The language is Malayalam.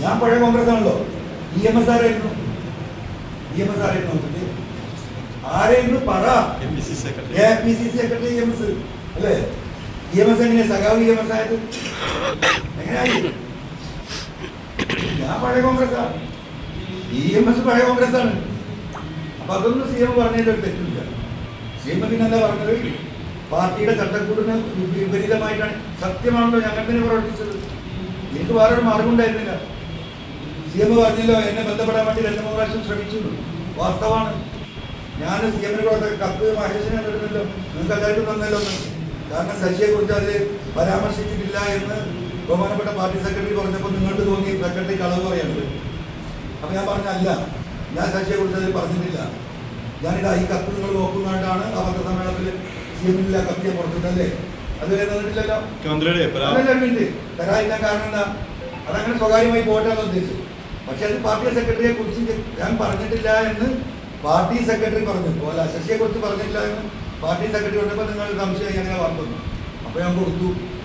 ഞാൻ പഴയ കോൺഗ്രസ് ആണല്ലോ. EMS ആരായിരുന്നു? ആരായിരുന്നു പറ? APCC സെക്രട്ടറി EMS അല്ലേ? EMS എങ്ങനെയാ സഖാവ് EMS ആയത്? എങ്ങനെയായി? ഞാൻ പഴയ കോൺഗ്രസ്സാണ്, EMS പഴയ കോൺഗ്രസ്സാണ്. അപ്പൊ അതൊന്നും CM പറഞ്ഞതിൽ ഒരു തെറ്റില്ല. CM പിന്നെ എന്താ പറഞ്ഞത്? പാർട്ടിയുടെ ചട്ടക്കൂടിന് വിപരീതമായിട്ടാണ്. സത്യമാണല്ലോ, ഞങ്ങൾ തന്നെ പ്രവർത്തിച്ചത്. എനിക്ക് വേറൊരു മാർഗം ഉണ്ടായിരുന്നില്ല. CM പറഞ്ഞല്ലോ എന്നെ ബന്ധപ്പെടാൻ വേണ്ടി 2-3 പ്രാവശ്യം ശ്രമിച്ചു. വാസ്തവമാണ്. ഞാൻ CM-ന് കത്ത് മഹേഷിനെ തരുന്നല്ലോ, നിങ്ങൾക്ക് എല്ലാവർക്കും തന്നല്ലോ എന്ന്. കാരണം ശശിയെ കുറിച്ച് അതിൽ പരാമർശിച്ചിട്ടില്ല എന്ന് ബഹുമാനപ്പെട്ട പാർട്ടി സെക്രട്ടറി പറഞ്ഞപ്പോൾ നിങ്ങൾക്ക് തോന്നി സെക്രട്ടറി കളവ് പറയുന്നത്. അപ്പൊ ഞാൻ പറഞ്ഞല്ല, ഞാൻ ശശിയെ കുറിച്ച് അതിൽ പറഞ്ഞിട്ടില്ല. ഞാനിതാ ഈ കത്ത് നിങ്ങൾ നോക്കുന്നതായിട്ടാണ് ആ പത്രസമ്മേളനത്തിൽ CM-നില്ല കത്തിയെ പുറത്തിട്ടല്ലേ? അതുവരെ തന്നിട്ടില്ലല്ലോ. തരാതിരിക്കാൻ കാരണം എന്താ? അതങ്ങനെ സ്വകാര്യമായി പോയിട്ടാണ് ഉദ്ദേശിച്ചത്. പക്ഷെ അത് പാർട്ടി സെക്രട്ടറിയെ കുറിച്ച് ഞാൻ പറഞ്ഞിട്ടില്ല എന്ന് പാർട്ടി സെക്രട്ടറി പറഞ്ഞു. അല്ല, ശശിയെ കുറിച്ച് പറഞ്ഞിട്ടില്ല എന്ന് പാർട്ടി സെക്രട്ടറി പറഞ്ഞപ്പോൾ നിങ്ങൾ സംശയം എങ്ങനെ വന്നു. അപ്പോൾ ഞാൻ കൊടുത്തു.